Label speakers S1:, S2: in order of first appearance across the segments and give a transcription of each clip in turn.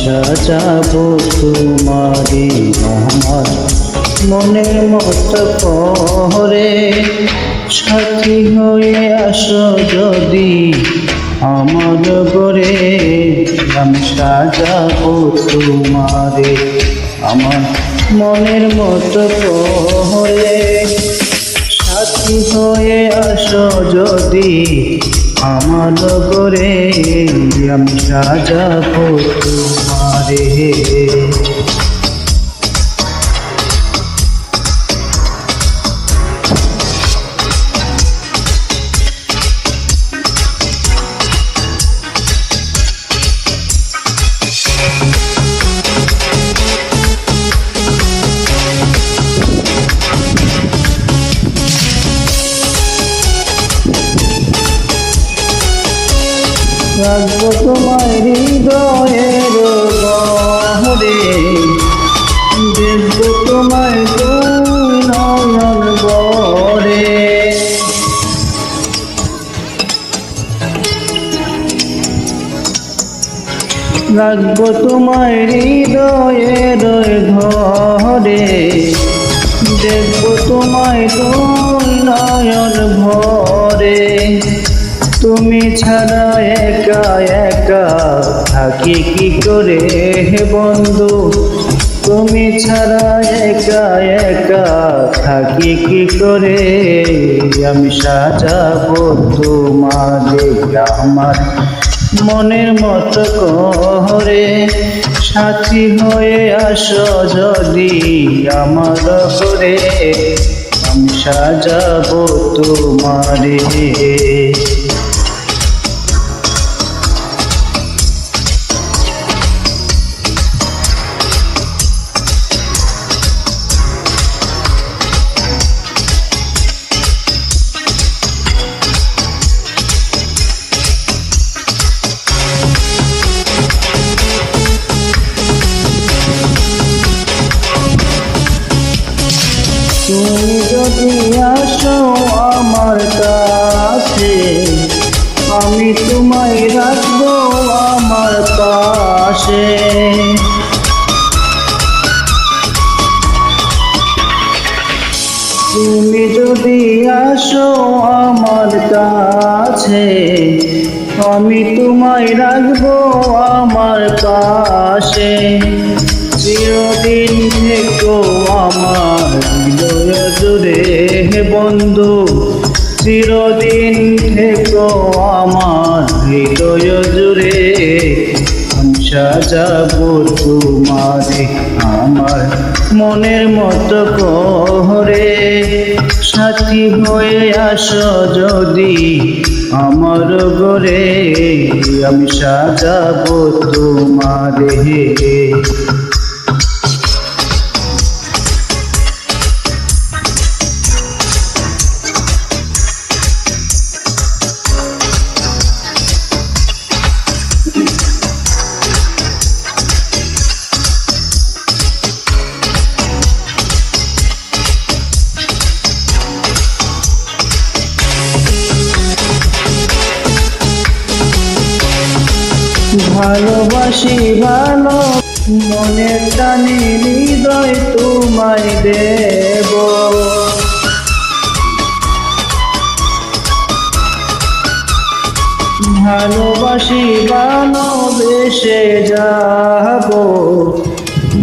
S1: সাজাবো তোমারে আমার মনের মতো করে। সাথী হয়ে আসো যদি আমার ঘরে, আমি সাজাবো তোমারে আমার মনের মতো করে। সাথী হয়ে আসো যদি আমার ঘরে, আমি সাজাবো তোমারে। রাখবো তোমার হৃদয়ের গহরে, দেখবো তোমার দুই নয়ন ভরে। রাখবো তোমার হৃদয়ের ঘরে, দেখবো তোমার দুই নয়ন ভরে। তুমি ছাড়া একা একা থাকি কি করে হে বন্ধু, তুমি ছাড়া একা একা থাকি কি করে। আমি সাজাবো তোমারে আমার মনের মতো করে। সাথী হয়ে আসো যদি আমার ঘরে, আমি সাজাবো তোমারে। তুমি যদি আসো আমার কাছে, আমি তোমায় রাখবো আমার পাশে। তুমি যদি আসো আমার কাছে, আমি তোমায় রাখবো আমার পাশে। চিরদিন থেকো আমার হৃদয় জুড়ে হে বন্ধু, চিরদিন থেকো আমার হৃদয় জুড়ে। আমি সাজাবো তোমারে আমার মনের মতো করে। সাথী হয়ে আসো যদি আমার ঘরে, আমি সাজাবো তোমারে। ভালোবাসি ভালো মনের টানে হৃদয় তোমায় দেব। ভালোবাসি ভালোবেসে যাব,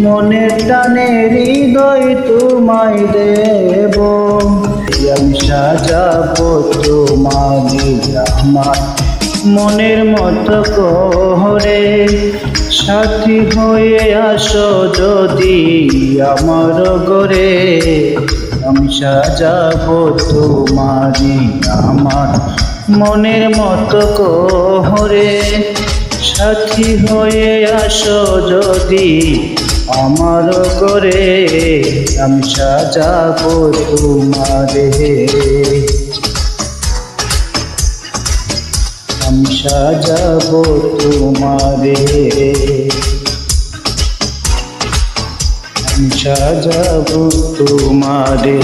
S1: মনের টানে হৃদয় তোমায় দেব। আমি সাজাবো তোমারে আমার মনের মতো করে। সাথী হয়ে আসো যদি আমার ঘরে, আমি সাজাবো তোমারে আমার মনের মতো করে। সাথী হয়ে আসো যদি আমার ঘরে, আমি সাজাবো তোমারে। আমি সাজাবো তোমারে, আমি সাজাবো তোমারে।